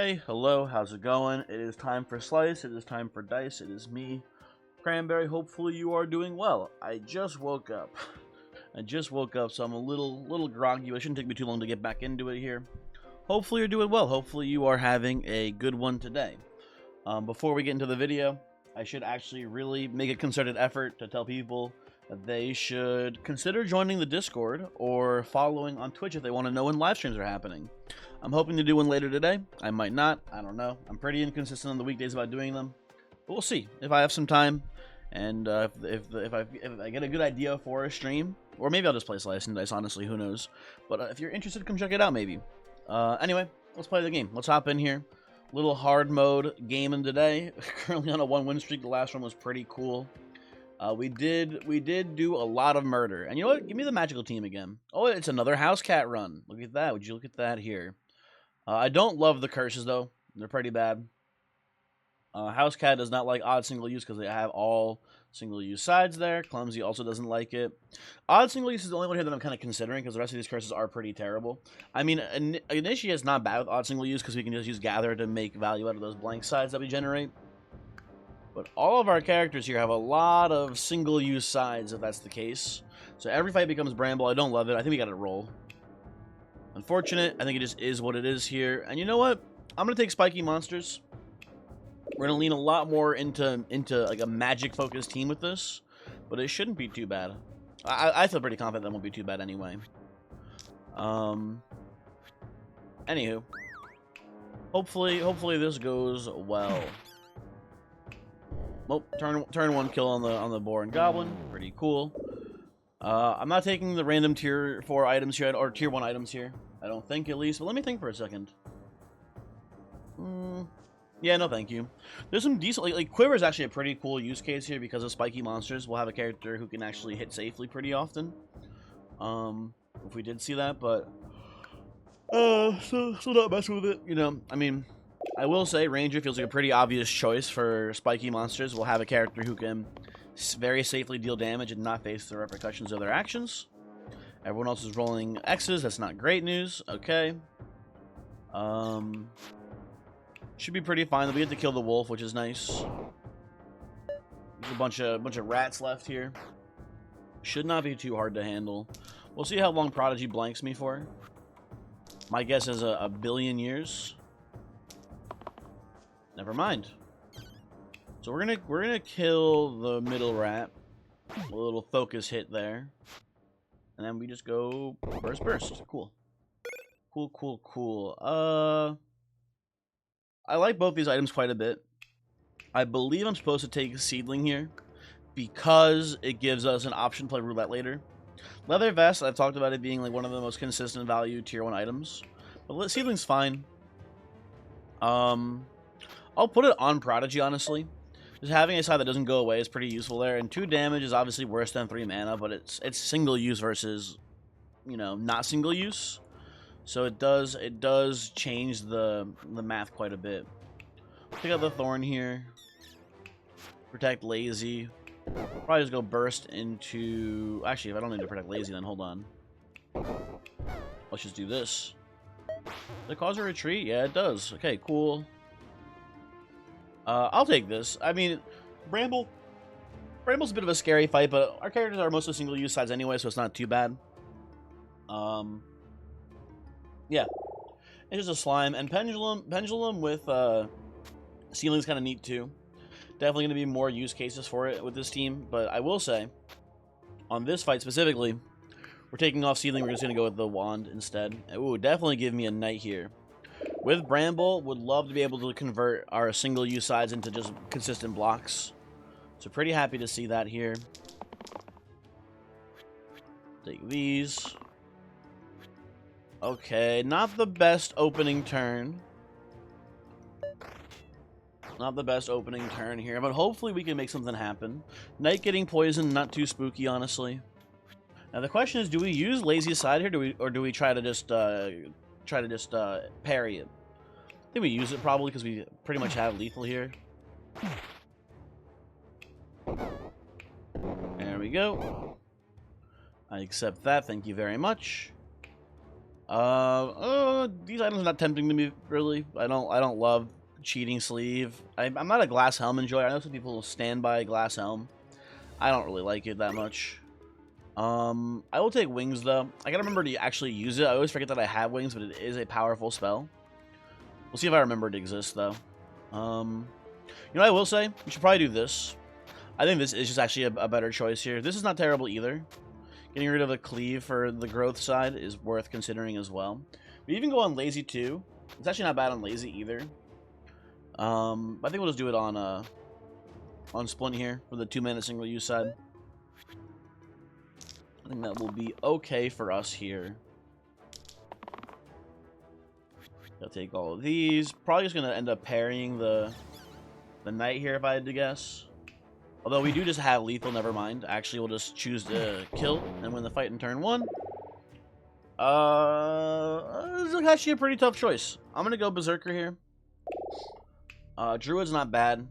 Hey, hello, how's it going? It is time for Slice, it is time for Dice, it is me, Cranberry. Hopefully you are doing well. I just woke up. So I'm a little groggy, but it shouldn't take me too long to get back into it here. Hopefully you're doing well. Hopefully you are having a good one today. Before we get into the video, I should actually really make a concerted effort to tell people that they should consider joining the Discord or following on Twitch if they want to know when live streams are happening. I'm hoping to do one later today. I might not. I don't know. I'm pretty inconsistent on the weekdays about doing them. But we'll see if I have some time, and if I get a good idea for a stream, or maybe I'll just play Slice and Dice. Honestly, who knows? But if you're interested, come check it out. Maybe. Anyway, let's play the game. Let's hop in here. Little hard mode gaming today. Currently on a 1-win streak. The last one was pretty cool. We did do a lot of murder. And you know what? Give me the magical team again. Oh, it's another house cat run. Look at that. Would you look at that here? I don't love the curses, though. They're pretty bad. House cat does not like odd single use because they have all single use sides there. Clumsy also doesn't like it. Odd single use is the only one here that I'm kind of considering because the rest of these curses are pretty terrible. I mean, Initiate is not bad with odd single use because we can just use Gather to make value out of those blank sides that we generate. But all of our characters here have a lot of single use sides if that's the case. So every fight becomes Bramble. I don't love it. I think we got to roll. Unfortunate. I think it just is what it is here. And you know what? I'm going to take spiky monsters. We're going to lean a lot more into like a magic-focused team with this. But it shouldn't be too bad. I feel pretty confident that won't be too bad anyway. Anywho. Hopefully this goes well. Oh, turn 1 kill on the boar and goblin. Pretty cool. I'm not taking the random tier 4 items here, or tier 1 items here. I don't think, at least. But let me think for a second. Yeah, no thank you. There's some decent... Like Quiver is actually a pretty cool use case here because of spiky monsters. We'll have a character who can actually hit safely pretty often. If we did see that, but... so not messing with it, you know. I mean, I will say Ranger feels like a pretty obvious choice for spiky monsters. We'll have a character who can very safely deal damage and not face the repercussions of their actions. Everyone else is rolling X's. That's not great news. Okay. Should be pretty fine. We get to kill the wolf, which is nice. There's a bunch of rats left here. Should not be too hard to handle. We'll see how long Prodigy blanks me for. My guess is a billion years. Never mind. So we're gonna kill the middle rat. A little focus hit there. And then we just go burst. Cool. Cool. I like both these items quite a bit. I believe I'm supposed to take Seedling here because it gives us an option to play roulette later. Leather Vest, I've talked about it being like one of the most consistent value tier 1 items. But Seedling's fine. I'll put it on Prodigy, honestly. Just having a side that doesn't go away is pretty useful there. And 2 damage is obviously worse than 3 mana, but it's single use versus, you know, not single use. So it does change the math quite a bit. Pick up the Thorn here. Protect Lazy. Probably just go burst into... Actually, if I don't need to protect Lazy, then hold on. Let's just do this. Does it cause a retreat? Yeah, it does. Okay, cool. I'll take this. I mean, Bramble's a bit of a scary fight, but our characters are mostly single-use sides anyway, so it's not too bad. Yeah. It's just a slime. And Pendulum with Ceiling's kind of neat, too. Definitely going to be more use cases for it with this team. But I will say, on this fight specifically, we're taking off Ceiling. We're just going to go with the Wand instead. Ooh, definitely give me a Knight here. With Bramble, would love to be able to convert our single-use sides into just consistent blocks. So pretty happy to see that here. Take these. Okay, not the best opening turn. Not the best opening turn here, but hopefully we can make something happen. Knight getting poisoned, not too spooky, honestly. Now the question is, do we use Lazy Side here, or do we try to just parry it? I think we use it probably because we pretty much have lethal here. There we go. I accept that. Thank you very much. These items are not tempting to me, really. I don't love cheating sleeve. I'm not a glass helm enjoyer. I know some people stand by glass helm. I don't really like it that much. I will take wings, though. I gotta remember to actually use it. I always forget that I have wings, but it is a powerful spell. We'll see if I remember it exists, though. You know what I will say? We should probably do this. I think this is just actually a better choice here. This is not terrible either. Getting rid of a cleave for the growth side is worth considering as well. We even go on lazy too. It's actually not bad on lazy either. I think we'll just do it on splint here for the 2-mana single use side. I think that will be okay for us here. I'll take all of these. Probably just gonna end up parrying the knight here if I had to guess. Although we do just have lethal, never mind. Actually, we'll just choose to kill and win the fight in turn 1. This is actually a pretty tough choice. I'm gonna go Berserker here. Druid's not bad.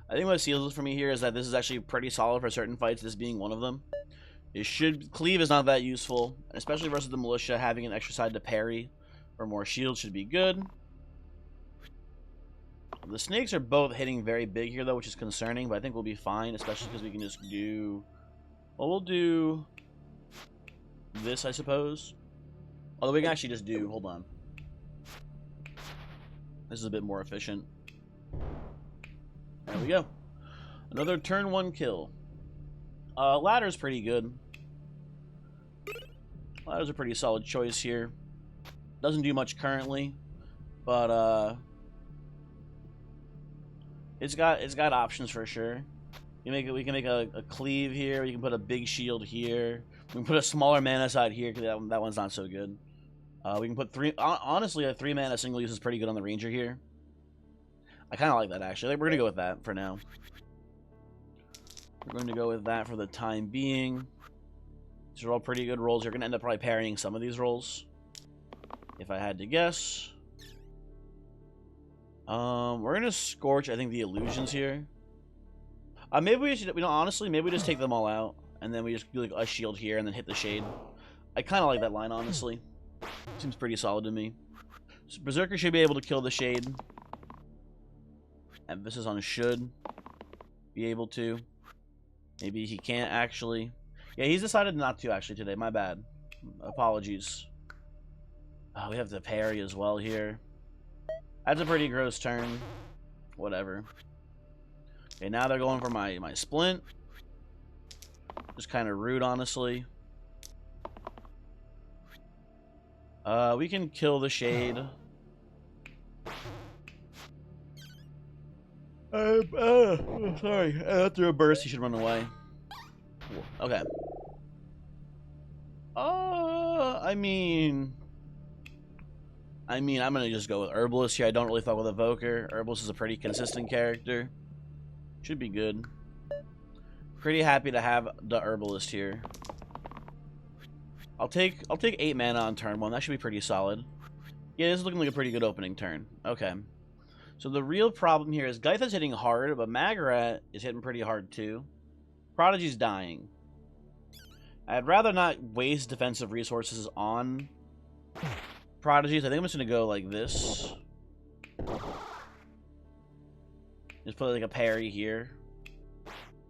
I think what seals it for me here is that this is actually pretty solid for certain fights, this being one of them. Cleave is not that useful, especially versus the Militia. Having an extra side to parry or more shield should be good. The snakes are both hitting very big here, though, which is concerning, but I think we'll be fine, especially because we can just do... Well, we'll do this, I suppose. Although we can actually just do... Hold on. This is a bit more efficient. There we go. Another turn 1 kill. Ladder's pretty good. Ladder's a pretty solid choice here. Doesn't do much currently, but it's got options for sure. We can make a cleave here. We can put a big shield here. We can put a smaller mana side here because that one's not so good. We can put honestly, a 3-mana single use is pretty good on the ranger here. I kind of like that actually. We're gonna go with that for now. We're going to go with that for the time being. These are all pretty good rolls. You're gonna end up probably parrying some of these rolls, if I had to guess. We're gonna scorch, I think, the illusions here. Maybe we should, honestly, maybe we just take them all out, and then we just do like a shield here, and then hit the shade. I kind of like that line, honestly. Seems pretty solid to me. So Berserker should be able to kill the shade. Emphasis on should be able to. Maybe he can't actually. Yeah, he's decided not to actually today. My bad. Apologies. We have to parry as well here. That's a pretty gross turn. Whatever. Okay, now they're going for my splint. Just kind of rude, honestly. We can kill the shade. Sorry. After a burst, he should run away. Okay. I mean, I'm gonna just go with Herbalist here. I don't really fuck with Evoker. Herbalist is a pretty consistent character. Should be good. Pretty happy to have the Herbalist here. I'll take 8 mana on turn 1. That should be pretty solid. Yeah, this is looking like a pretty good opening turn. Okay. So the real problem here is Gaitha's hitting hard, but Magarat is hitting pretty hard too. Prodigy's dying. I'd rather not waste defensive resources on Prodigies. I think I'm just going to go like this. Just put like a parry here.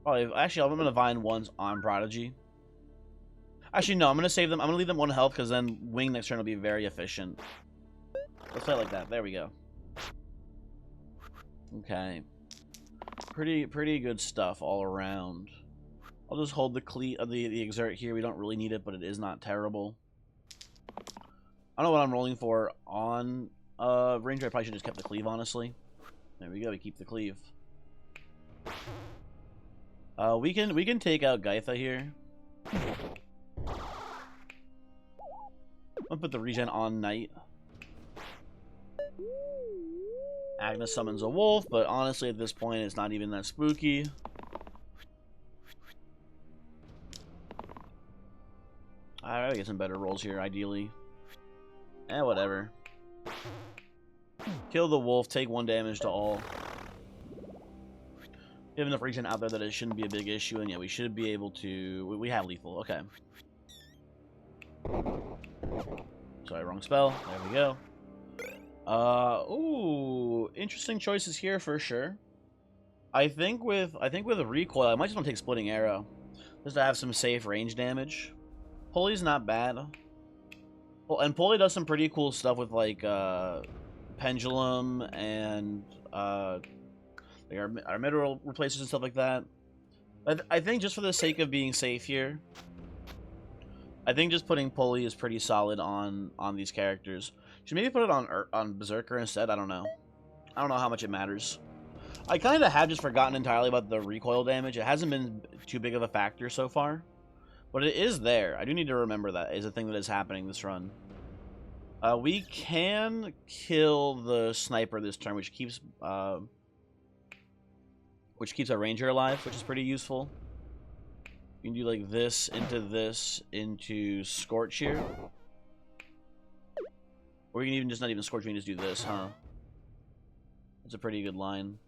Probably, actually, I'm going to Vine once on Prodigy. Actually, no, I'm going to save them. I'm going to leave them 1 health because then Wing next turn will be very efficient. Let's play it like that. There we go. Okay. Pretty good stuff all around. I'll just hold the exert here. We don't really need it, but it is not terrible. I don't know what I'm rolling for on Ranger. I probably should have just kept the cleave, honestly. There we go. We keep the cleave. We can take out Gaitha here. I'll put the regen on Knight. Agnes summons a wolf, but honestly at this point it's not even that spooky. I gotta get some better rolls here, ideally. Whatever. Kill the wolf, take 1 damage to all. We have enough regen out there that it shouldn't be a big issue, and yeah, we should be able to... We have lethal, okay. Sorry, wrong spell. There we go. Ooh, interesting choices here for sure. I think with recoil, I might just want to take splitting arrow, just to have some safe range damage. Pulley's not bad. Well, and pulley does some pretty cool stuff with like pendulum and like our mineral replacers and stuff like that. I think just for the sake of being safe here, I think just putting pulley is pretty solid on these characters. Should maybe put it on Berserker instead. I don't know how much it matters. I kind of have just forgotten entirely about the recoil damage. It hasn't been too big of a factor so far, but it is there. I do need to remember that is a thing that is happening this run. We can kill the sniper this turn, which keeps our ranger alive, which is pretty useful. You can do like this into Scorch here. Or you can even just not even Scorch, you can just do this, huh? That's a pretty good line.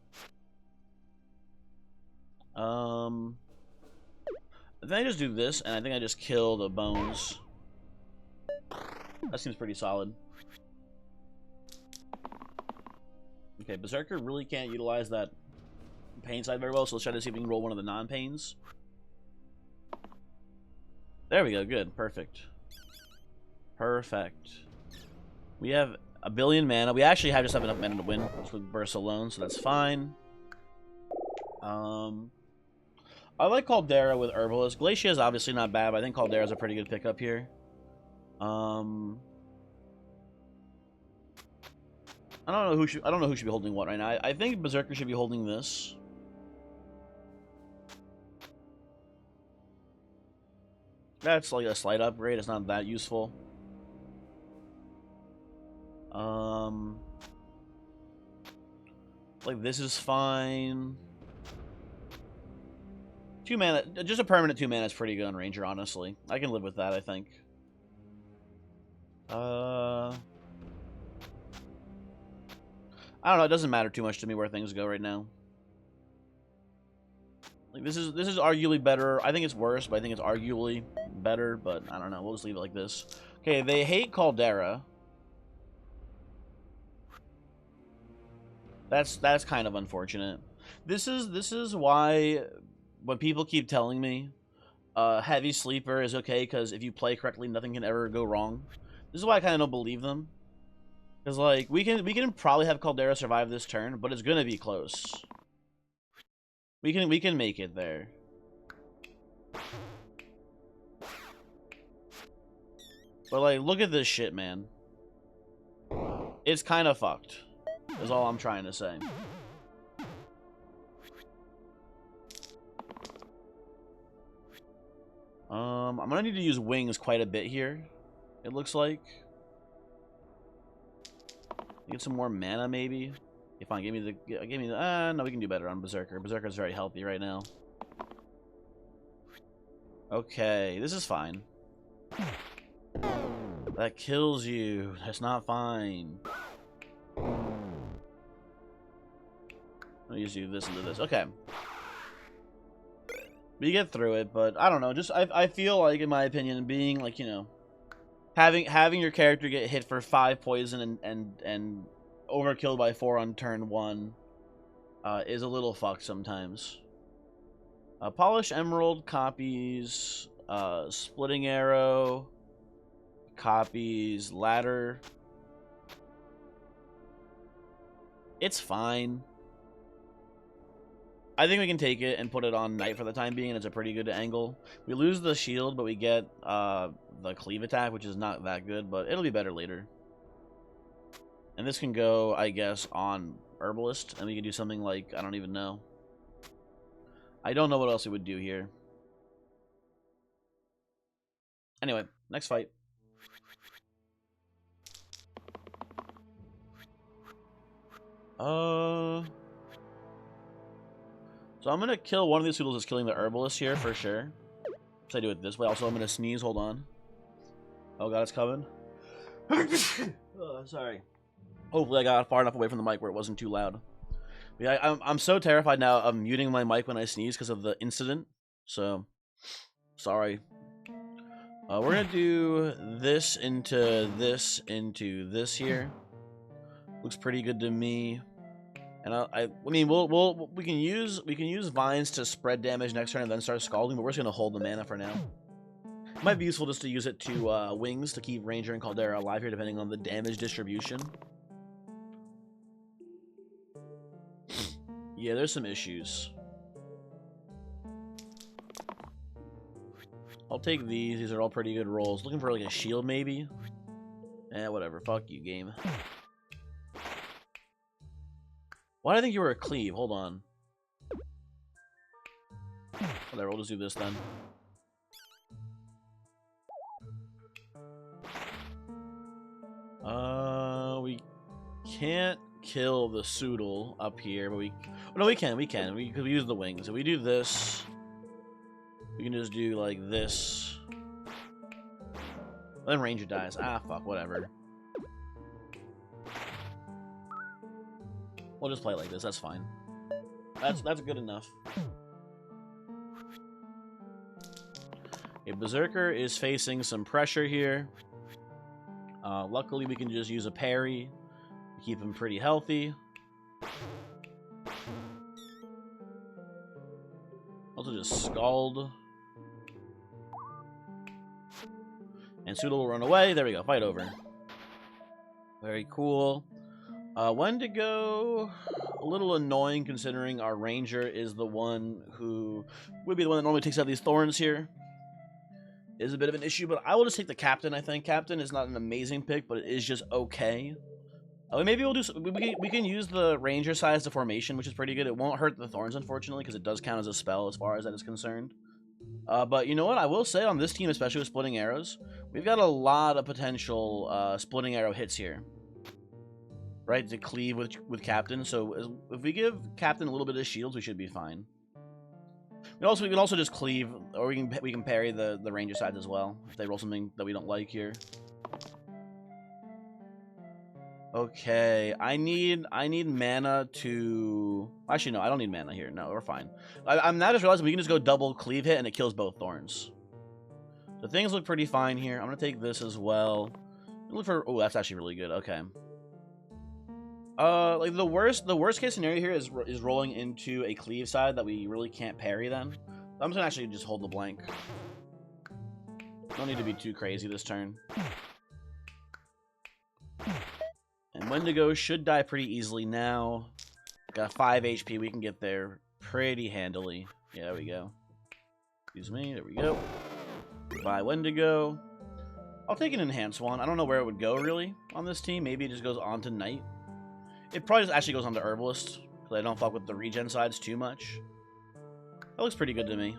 I think I just do this, and I think I just kill the bones. That seems pretty solid. Okay, Berserker really can't utilize that pain side very well, so let's try to see if we can roll one of the non-pains. There we go, good, perfect. Perfect. We have a billion mana. We actually have just have enough mana to win just with Burst alone, so that's fine. I like Caldera with Herbalist. Glacia is obviously not bad, but I think Caldera is a pretty good pickup here. I don't know who should be holding what right now. I think Berserker should be holding this. That's like a slight upgrade. It's not that useful. Like this is fine. 2 mana, just a permanent 2 mana is pretty good on Ranger, honestly. I can live with that, I think. I don't know, it doesn't matter too much to me where things go right now. Like this is arguably better. I think it's worse, but I think it's arguably better, but I don't know. We'll just leave it like this. Okay, they hate Caldera. That's kind of unfortunate. This is why when people keep telling me heavy sleeper is okay because if you play correctly, nothing can ever go wrong. This is why I kind of don't believe them. Because like we can probably have Caldera survive this turn, but it's gonna be close. We can make it there. But like, look at this shit, man. It's kind of fucked. Is all I'm trying to say. I'm gonna need to use wings quite a bit here. It looks like. Get some more mana, maybe. Okay, fine. Give me the. No, we can do better on Berserker. Berserker's very healthy right now. Okay, this is fine. That kills you. That's not fine. Let me just do this into this. Okay. We get through it, but I don't know. Just I feel like, in my opinion, being like, you know, having your character get hit for 5 poison and overkilled by 4 on turn 1 is a little fucked sometimes. Polished Emerald copies Splitting Arrow, copies Ladder. It's fine. I think we can take it and put it on Knight for the time being, and it's a pretty good angle. We lose the shield, but we get the cleave attack, which is not that good, but it'll be better later. And this can go, I guess, on Herbalist, and we can do something like, I don't even know. I don't know what else it would do here. Anyway, next fight. So I'm gonna kill one of these Hoodles that's killing the Herbalist here for sure. So I do it this way. Also, I'm gonna sneeze. Hold on. Oh god, it's coming. Oh, sorry. Hopefully I got far enough away from the mic where it wasn't too loud. Yeah, I'm so terrified now of muting my mic when I sneeze because of the incident. So, sorry. We're gonna do this into this here. Looks pretty good to me. And I mean, we can use vines to spread damage next turn and then start scalding, but we're just gonna hold the mana for now. It might be useful just to use it to wings to keep Ranger and Caldera alive here, depending on the damage distribution. Yeah, there's some issues. I'll take these. These are all pretty good rolls. Looking for like a shield, maybe. Eh, whatever. Fuck you, game. Why did I think you were a cleave? Hold on. Whatever, we'll just do this then. We can't kill the Soodle up here, but we... Oh, no, we can. Because we use the wings. If we do this, we can just do like this. Then Ranger dies. Ah, fuck, whatever. We'll just play it like this. That's fine. That's good enough. Okay, Berserker is facing some pressure here. Luckily, we can just use a parry to keep him pretty healthy. Also, just Scald. And Soodle will run away. There we go. Fight over. Very cool. Wendigo, a little annoying considering our Ranger is the one who would be the one that normally takes out these thorns here. Is a bit of an issue, but I will just take the Captain, I think. Captain is not an amazing pick, but it is just okay. Maybe we'll do... We can use the Ranger size to formation, which is pretty good. It won't hurt the thorns, unfortunately, because it does count as a spell as far as that is concerned. But you know what? I will say on this team, especially with splitting arrows, we've got a lot of potential splitting arrow hits here. Right, to cleave with Captain. So if we give Captain a little bit of shields, we should be fine. We can also just cleave, or we can parry the Ranger sides as well if they roll something that we don't like here. Okay, I need mana to... Actually, no, I don't need mana here. No, we're fine. I'm now just realizing we can just go double cleave hit and it kills both thorns. So things look pretty fine here. I'm gonna take this as well. Look for... Oh, that's actually really good. Okay. Like the worst case scenario here is rolling into a cleave side that we really can't parry then. I'm just gonna actually just hold the blank. Don't need to be too crazy this turn. And Wendigo should die pretty easily now. Got 5 HP, we can get there pretty handily. Yeah, there we go. Excuse me, there we go. Bye, Wendigo. I'll take an enhanced one. I don't know where it would go, really, on this team. Maybe it just goes on to Knight. It probably just actually goes on to Herbalist, because I don't fuck with the regen sides too much. That looks pretty good to me.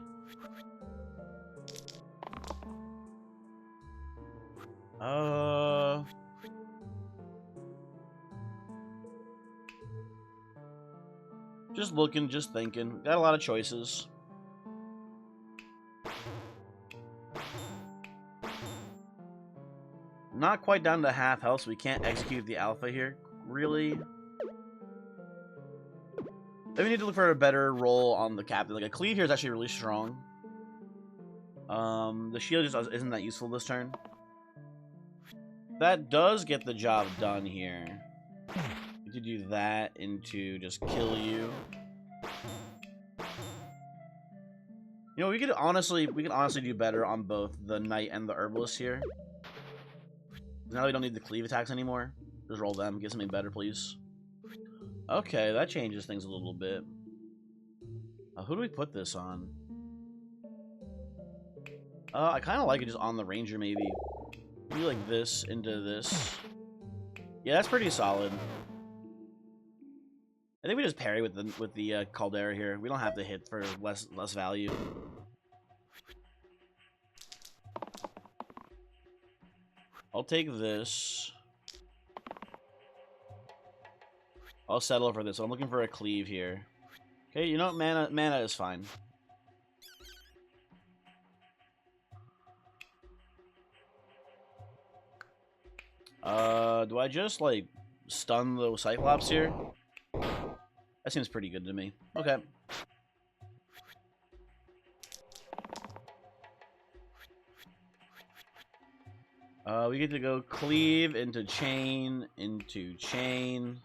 Just looking, just thinking. Got a lot of choices. Not quite down to half health, so we can't execute the alpha here. Really? Then we need to look for a better roll on the Captain. Like, a cleave here is actually really strong. The shield just isn't that useful this turn. That does get the job done here. We could do that into just kill you. You know, we could honestly do better on both the Knight and the Herbalist here. Now we don't need the cleave attacks anymore. Just roll them. Get something better, please. Okay, that changes things a little bit. Who do we put this on? I kind of like it just on the Ranger, maybe. Maybe like this into this. Yeah, that's pretty solid. I think we just parry with the Caldera here. We don't have to hit for less value. I'll take this. I'll settle for this. I'm looking for a cleave here. Okay, you know what? Mana is fine. Do I just, like, stun the Cyclops here? That seems pretty good to me. Okay. We get to go cleave into chain, into chain.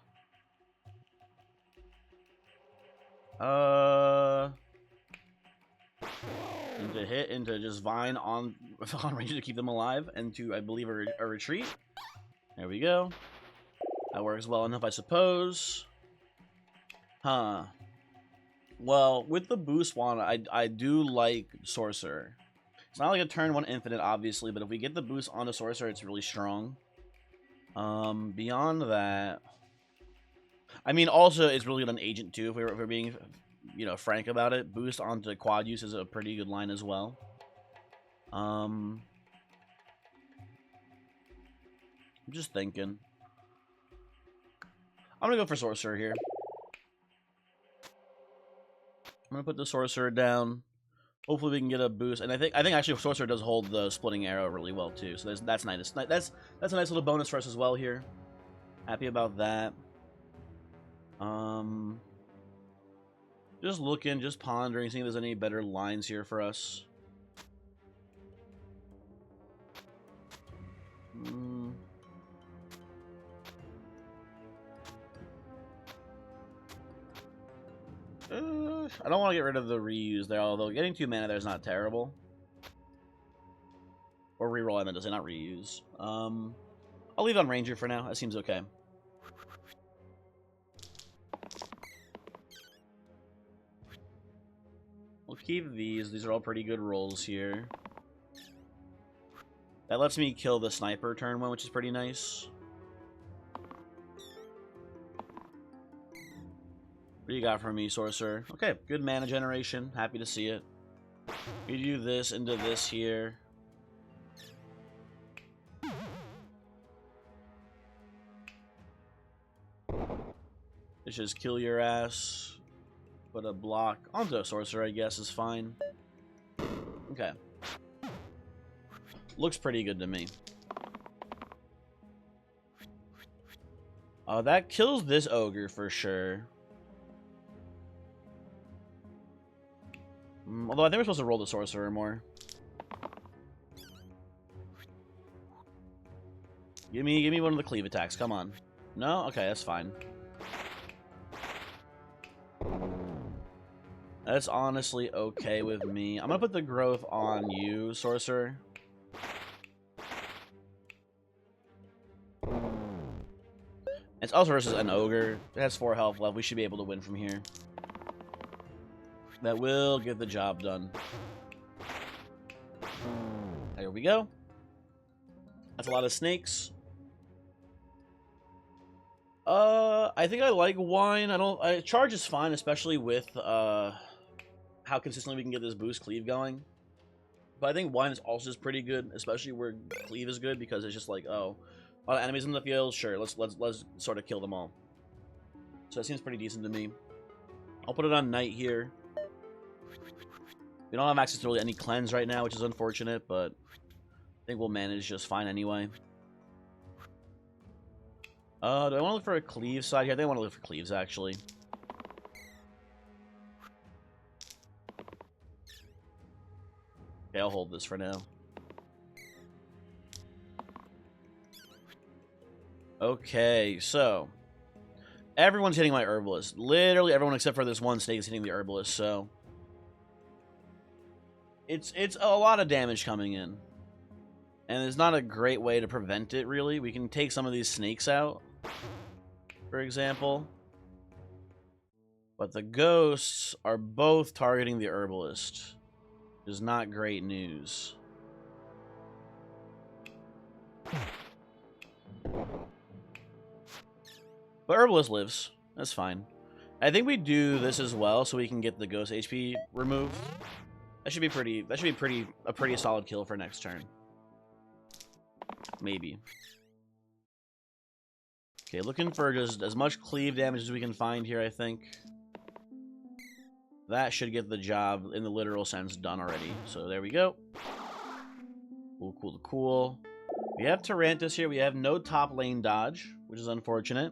Into hit, into just vine on range to keep them alive, and to, I believe, a retreat. There we go. That works well enough, I suppose. Huh. Well, with the boost wand, I do like Sorcerer. It's not like a turn 1 infinite, obviously, but if we get the boost on the Sorcerer, it's really strong. Beyond that... I mean, also, it's really good on Agent, too, if we're being, you know, frank about it. Boost onto quad use is a pretty good line as well. I'm just thinking. I'm gonna go for Sorcerer here. I'm gonna put the Sorcerer down. Hopefully we can get a boost, and I think actually Sorcerer does hold the splitting arrow really well too. So that's nice. That's a nice little bonus for us as well here. Happy about that. Just looking, just pondering, seeing if there's any better lines here for us. I don't want to get rid of the reuse there, although getting 2 mana there is not terrible. Or reroll, I meant to say, not reuse. I'll leave on Ranger for now. That seems okay. We'll keep these. These are all pretty good rolls here. That lets me kill the sniper turn 1, which is pretty nice. What do you got for me, Sorcerer? Okay, good mana generation. Happy to see it. You do this into this here. Let's just kill your ass. Put a block onto a Sorcerer, I guess, is fine. Okay. Looks pretty good to me. That kills this ogre for sure. Although I think we're supposed to roll the Sorcerer more. Give me one of the cleave attacks. Come on. No? Okay, that's fine. That's honestly okay with me. I'm gonna put the growth on you, Sorcerer. It's also versus an ogre. It has 4 health left. We should be able to win from here. That will get the job done. There we go. That's a lot of snakes. I think I like wine. Charge is fine, especially with how consistently we can get this boost cleave going. But I think wine is also just pretty good, especially where cleave is good, because it's just like, oh, a lot of enemies in the field. Sure, let's sort of kill them all. So that seems pretty decent to me. I'll put it on Knight here. We don't have access to really any cleanse right now, which is unfortunate, but I think we'll manage just fine anyway. Do I want to look for a cleave side here? I think I want to look for cleaves, actually. Okay, I'll hold this for now. Okay, so everyone's hitting my herbalist. Literally everyone except for this one snake is hitting the herbalist, so it's a lot of damage coming in. And there's not a great way to prevent it, really. We can take some of these snakes out, for example. But the ghosts are both targeting the herbalist. Which is not great news. But herbalist lives. That's fine. I think we do this as well, so we can get the ghost HP removed. That should be a pretty solid kill for next turn. Maybe. Okay, looking for just as much cleave damage as we can find here, I think. That should get the job, in the literal sense, done already. So there we go. Cool. We have Tarantus here. We have no top lane dodge, which is unfortunate.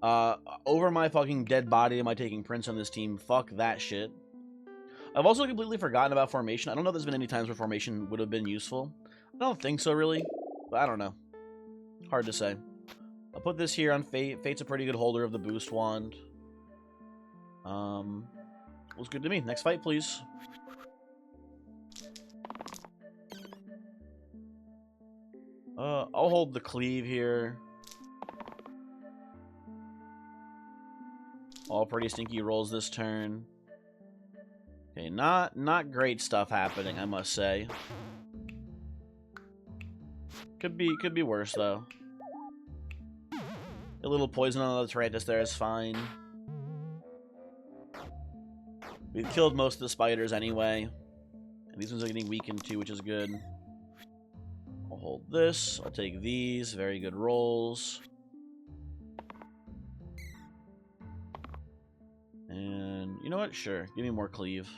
Over my fucking dead body am I taking Prince on this team. Fuck that shit. I've also completely forgotten about formation. I don't know if there's been any times where formation would have been useful. I don't think so, really. But I don't know. Hard to say. I'll put this here on Fate. Fate's a pretty good holder of the boost wand. Was good to me. Next fight, please. I'll hold the cleave here. All pretty stinky rolls this turn. Okay, not great stuff happening, I must say. Could be worse though. A little poison on the Tarantus there is fine. We've killed most of the spiders anyway. And these ones are getting weakened too, which is good. I'll hold this. I'll take these. Very good rolls. And you know what? Sure. Give me more cleave.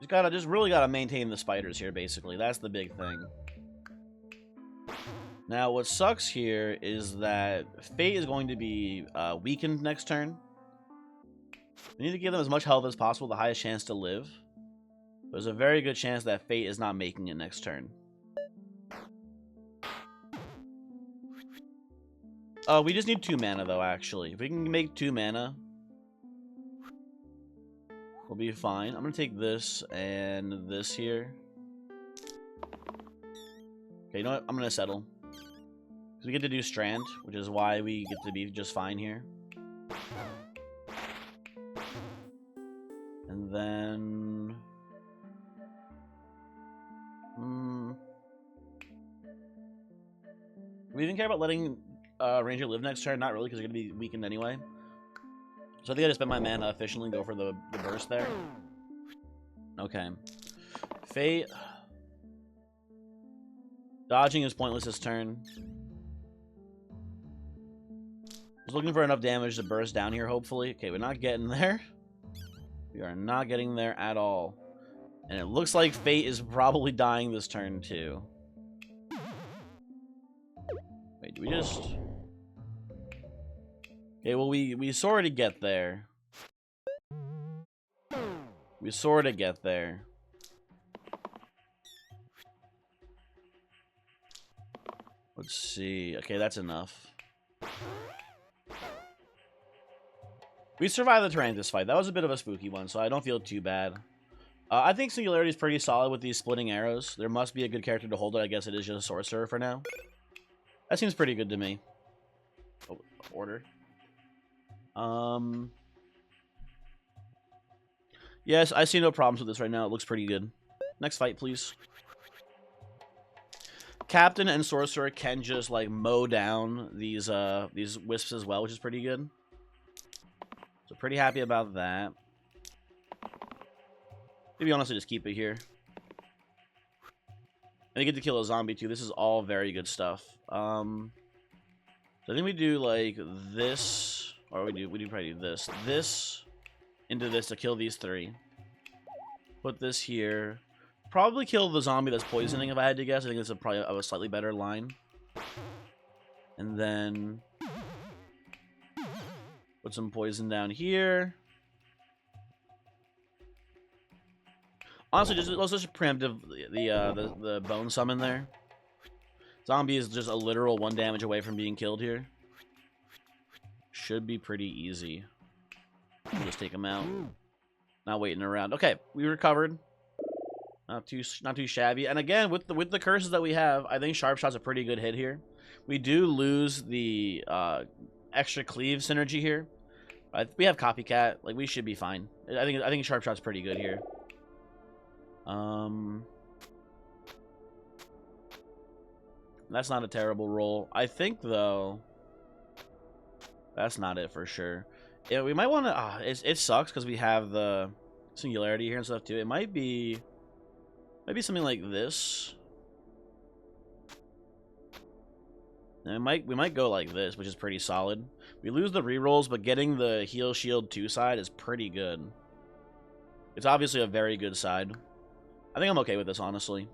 Just really gotta maintain the spiders here, basically. That's the big thing. Now, what sucks here is that Fate is going to be weakened next turn. We need to give them as much health as possible, the highest chance to live. There's a very good chance that Fate is not making it next turn. We just need 2 mana, though, actually. If we can make 2 mana, we'll be fine. I'm going to take this and this here. Okay, you know what? I'm going to settle. Because we get to do Strand, which is why we get to be just fine here. And then... we even care about letting Ranger live next turn? Not really, because they're going to be weakened anyway. So I think I just spend my mana efficiently and go for the burst there. Okay. Fate. Dodging is pointless this turn. Just looking for enough damage to burst down here, hopefully. Okay, we're not getting there. We are not getting there at all. And it looks like Fate is probably dying this turn, too. Wait, do we just... Okay, well, we sort of get there. We sort of get there. Let's see. Okay, that's enough. We survived the Tarantus fight. That was a bit of a spooky one, so I don't feel too bad. I think Singularity is pretty solid with these splitting arrows. There must be a good character to hold it. I guess it is just a sorcerer for now. That seems pretty good to me. Oh, order. Yes, I see no problems with this right now. It looks pretty good. Next fight, please. Captain and Sorcerer can just, like, mow down these wisps as well, which is pretty good. So pretty happy about that. Maybe honestly just keep it here. And you get to kill a zombie too. This is all very good stuff. So I think we do like this, or we do probably do this. This into this to kill these 3. Put this here. Probably kill the zombie that's poisoning if I had to guess. I think that's probably a slightly better line. And then put some poison down here. Honestly, let's just preemptive the bone summon there. Zombie is just a literal 1 damage away from being killed here. Should be pretty easy. We'll just take him out. Not waiting around. Okay, we recovered. Not too shabby. And again, with the curses that we have, I think Sharp Shot's a pretty good hit here. We do lose the extra cleave synergy here. We have Copycat. Like, we should be fine. I think Sharp Shot's pretty good here. That's not a terrible roll. I think though, that's not it for sure. Yeah, we might want to. It sucks because we have the Singularity here and stuff too. It might be something like this. And we might go like this, which is pretty solid. We lose the rerolls, but getting the heal shield 2 side is pretty good. It's obviously a very good side. I think I'm okay with this, honestly.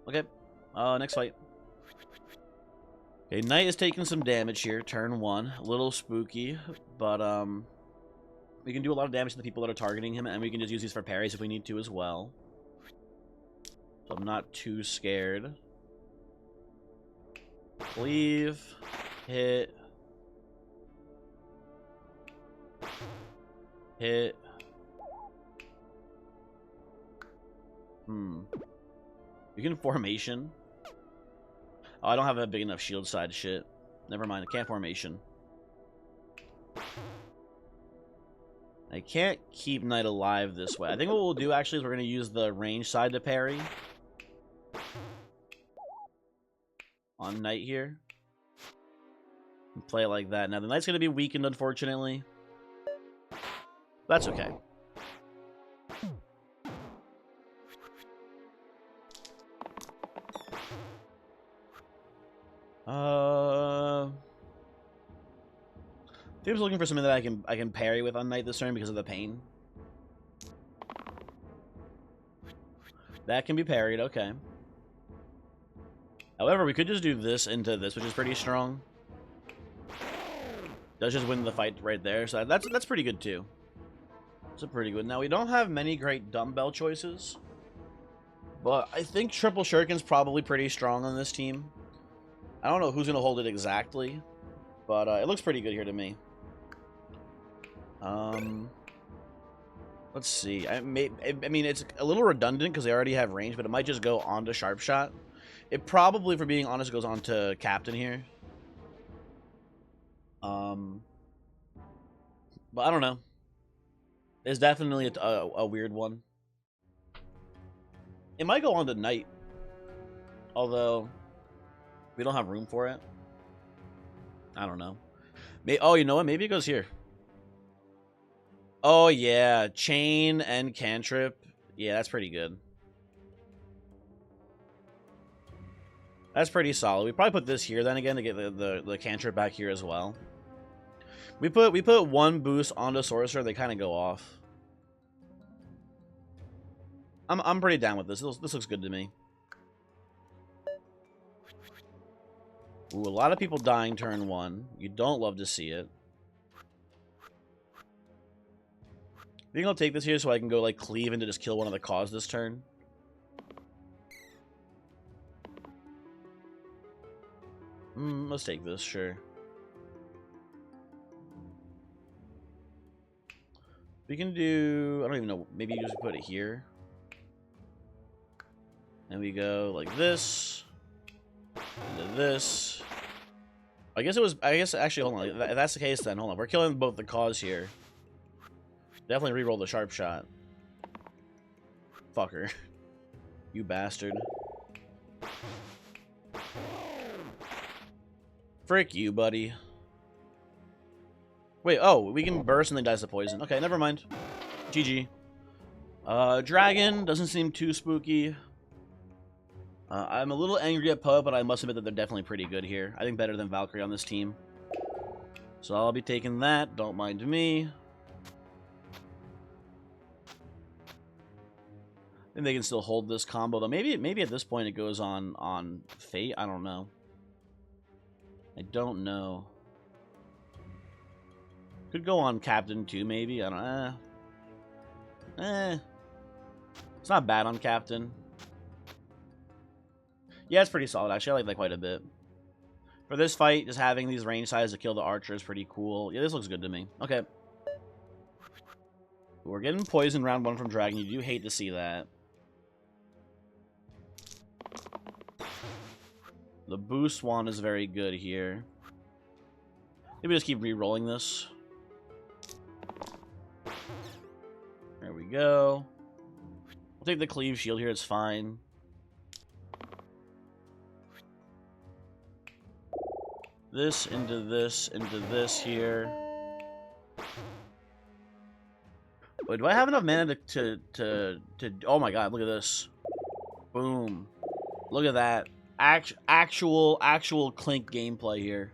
Okay, next fight. Okay, Knight is taking some damage here, turn 1. A little spooky, but we can do a lot of damage to the people that are targeting him, and we can just use these for parries if we need to as well. So I'm not too scared. Cleave. Hit. Hit. We can formation. Oh, I don't have a big enough shield side shit. Never mind, I can't formation. I can't keep Knight alive this way. I think what we'll do actually is we're going to use the range side to parry. On Knight here. And play it like that. Now the Knight's going to be weakened, unfortunately. That's okay. I was looking for something that I can parry with on Knight this turn because of the pain. That can be parried, okay. However, we could just do this into this, which is pretty strong. Does just win the fight right there, so that's pretty good too. It's a pretty good. Now we don't have many great dumbbell choices, but I think triple shuriken's probably pretty strong on this team. I don't know who's gonna hold it exactly, but it looks pretty good here to me. Let's see. I mean, it's a little redundant because they already have range, but it might just go on to Sharp Shot. It probably, for being honest, goes on to Captain here. But I don't know. It's definitely a weird one. It might go on to Knight, although we don't have room for it. I don't know. Oh, you know what? Maybe it goes here. Oh, yeah. Chain and cantrip. Yeah, that's pretty good. That's pretty solid. We probably put this here then again to get the cantrip back here as well. We put one boost onto Sorcerer. They kind of go off. I'm pretty down with this. This looks good to me. Ooh, a lot of people dying turn 1. You don't love to see it. I think I'll take this here so I can go like cleave and to just kill one of the cause this turn. Let's take this, sure. We can do, I don't even know, maybe you just put it here. And we go like this. Into this. I guess actually, hold on. If that's the case, then hold on. We're killing both the cause here. Definitely re-roll the Sharp Shot. Fucker. You bastard. Frick you, buddy. Wait, oh, we can burst and then dies the poison. Okay, never mind. GG. Dragon doesn't seem too spooky. I'm a little angry at Poe, but I must admit that they're definitely pretty good here. I think better than Valkyrie on this team. So I'll be taking that. Don't mind me. I think they can still hold this combo, though. Maybe at this point it goes on Fate. I don't know. I don't know. Could go on Captain too, maybe. I don't know. It's not bad on Captain. Yeah, it's pretty solid, actually. I like that quite a bit. For this fight, just having these range sides to kill the archer is pretty cool. Yeah, this looks good to me. Okay. We're getting poisoned round 1 from Dragon. You do hate to see that. The boost one is very good here. Maybe just keep re-rolling this. There we go. I'll take the cleave shield here, it's fine. This into this here. Wait, do I have enough mana to oh my god, look at this. Boom. Look at that. Actual Clink gameplay here.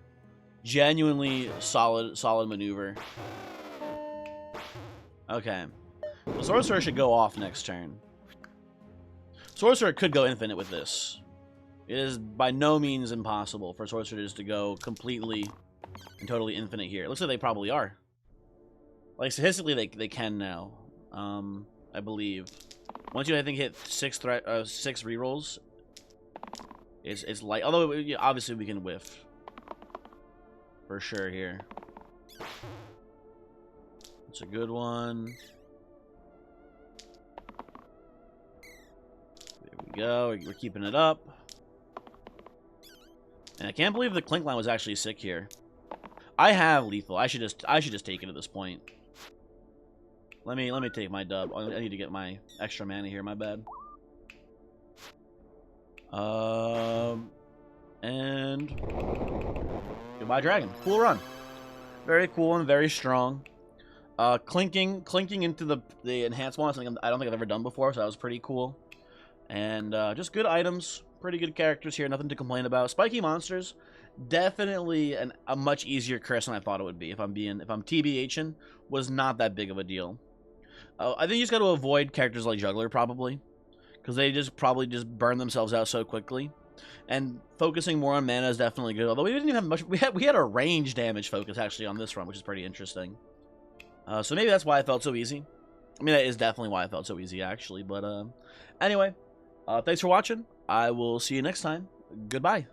Genuinely solid maneuver. Okay. The Sorcerer should go off next turn. Sorcerer could go infinite with this. It is by no means impossible for Sorcerers to go completely and totally infinite here. It looks like they probably are. Like, statistically, they can now. I believe. Once you, I think, hit 6 rerolls, it's light. Although, obviously, we can whiff. For sure here. It's a good one. There we go. We're keeping it up. And I can't believe the Clink line was actually sick here. I have lethal. I should just take it at this point. Let me take my dub. I need to get my extra mana here. My bad. And goodbye, dragon. Cool run. Very cool and very strong. Clinking into the enhanced one. Something I don't think I've ever done before, so that was pretty cool. And just good items. Pretty good characters here. Nothing to complain about. Spiky monsters. Definitely a much easier curse than I thought it would be. If I'm TBHing, was not that big of a deal. I think you just got to avoid characters like Juggler probably, because they probably burn themselves out so quickly. And focusing more on mana is definitely good. Although we didn't even have much. We had a range damage focus actually on this run, which is pretty interesting. So maybe that's why I felt so easy. I mean, that is definitely why I felt so easy actually. But anyway, thanks for watching. I will see you next time. Goodbye.